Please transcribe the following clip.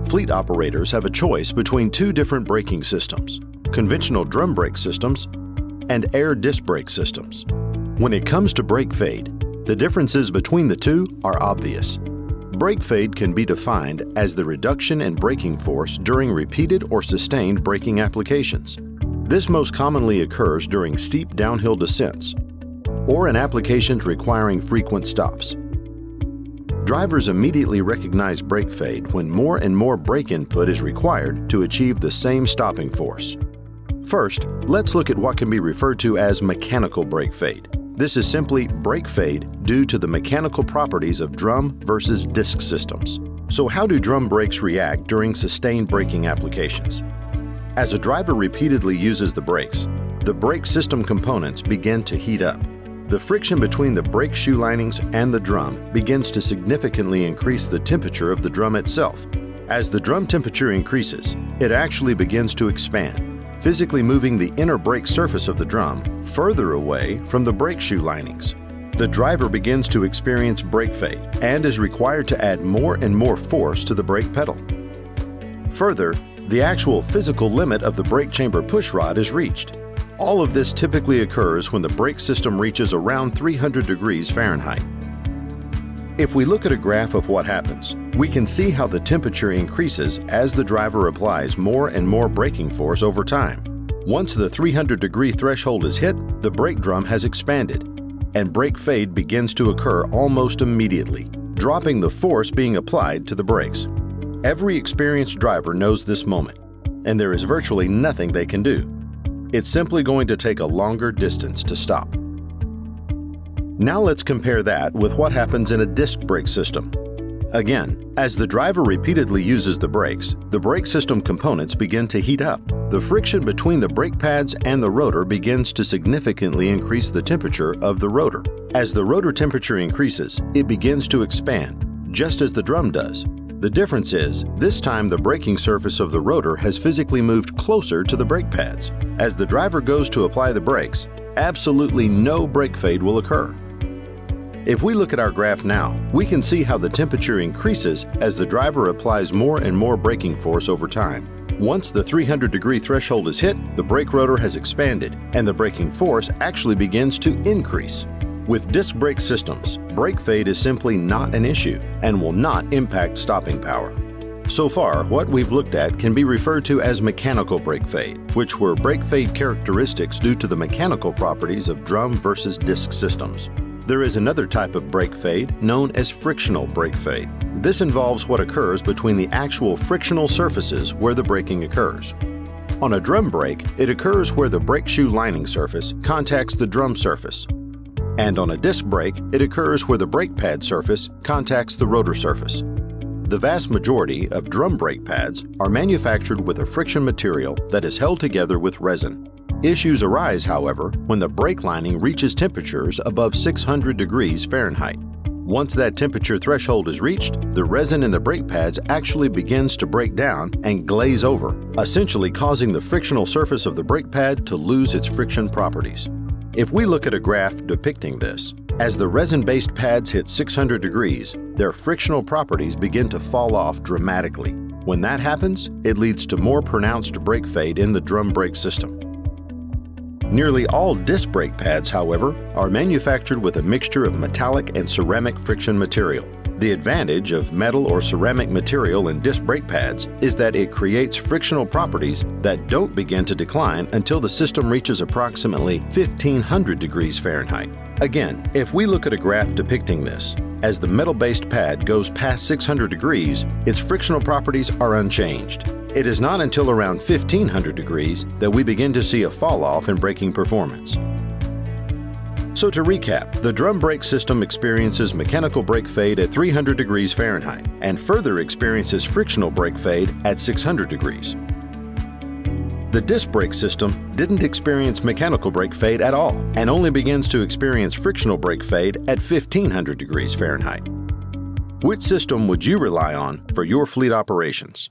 fleet operators have a choice between two different braking systems: conventional drum brake systems and air disc brake systems. When it comes to brake fade, the differences between the two are obvious. Brake fade can be defined as the reduction in braking force during repeated or sustained braking applications. This most commonly occurs during steep downhill descents or in applications requiring frequent stops. Drivers immediately recognize brake fade when more and more brake input is required to achieve the same stopping force. First, let's look at what can be referred to as mechanical brake fade. This is simply brake fade due to the mechanical properties of drum versus disc systems. So how do drum brakes react during sustained braking applications? As a driver repeatedly uses the brakes, the brake system components begin to heat up. The friction between the brake shoe linings and the drum begins to significantly increase the temperature of the drum itself. As the drum temperature increases, it actually begins to expand, physically moving the inner brake surface of the drum further away from the brake shoe linings. The driver begins to experience brake fade and is required to add more and more force to the brake pedal. Further, the actual physical limit of the brake chamber pushrod is reached. All of this typically occurs when the brake system reaches around 300 degrees Fahrenheit. If we look at a graph of what happens, we can see how the temperature increases as the driver applies more and more braking force over time. Once the 300-degree threshold is hit, the brake drum has expanded, and brake fade begins to occur almost immediately, dropping the force being applied to the brakes. Every experienced driver knows this moment, and there is virtually nothing they can do. It's simply going to take a longer distance to stop. Now let's compare that with what happens in a disc brake system. Again, as the driver repeatedly uses the brakes, the brake system components begin to heat up. The friction between the brake pads and the rotor begins to significantly increase the temperature of the rotor. As the rotor temperature increases, it begins to expand, just as the drum does. The difference is, this time the braking surface of the rotor has physically moved closer to the brake pads. As the driver goes to apply the brakes, absolutely no brake fade will occur. If we look at our graph now, we can see how the temperature increases as the driver applies more and more braking force over time. Once the 300-degree threshold is hit, the brake rotor has expanded, and the braking force actually begins to increase. With disc brake systems, brake fade is simply not an issue and will not impact stopping power. So far, what we've looked at can be referred to as mechanical brake fade, which were brake fade characteristics due to the mechanical properties of drum versus disc systems. There is another type of brake fade known as frictional brake fade. This involves what occurs between the actual frictional surfaces where the braking occurs. On a drum brake, it occurs where the brake shoe lining surface contacts the drum surface. And on a disc brake, it occurs where the brake pad surface contacts the rotor surface. The vast majority of drum brake pads are manufactured with a friction material that is held together with resin. Issues arise, however, when the brake lining reaches temperatures above 600 degrees Fahrenheit. Once that temperature threshold is reached, the resin in the brake pads actually begins to break down and glaze over, essentially causing the frictional surface of the brake pad to lose its friction properties. If we look at a graph depicting this, as the resin-based pads hit 600 degrees, their frictional properties begin to fall off dramatically. When that happens, it leads to more pronounced brake fade in the drum brake system. Nearly all disc brake pads, however, are manufactured with a mixture of metallic and ceramic friction material. The advantage of metal or ceramic material in disc brake pads is that it creates frictional properties that don't begin to decline until the system reaches approximately 1500 degrees Fahrenheit. Again, if we look at a graph depicting this, as the metal-based pad goes past 600 degrees, its frictional properties are unchanged. It is not until around 1500 degrees that we begin to see a fall-off in braking performance. So to recap, the drum brake system experiences mechanical brake fade at 300 degrees Fahrenheit and further experiences frictional brake fade at 600 degrees. The disc brake system didn't experience mechanical brake fade at all and only begins to experience frictional brake fade at 1500 degrees Fahrenheit. Which system would you rely on for your fleet operations?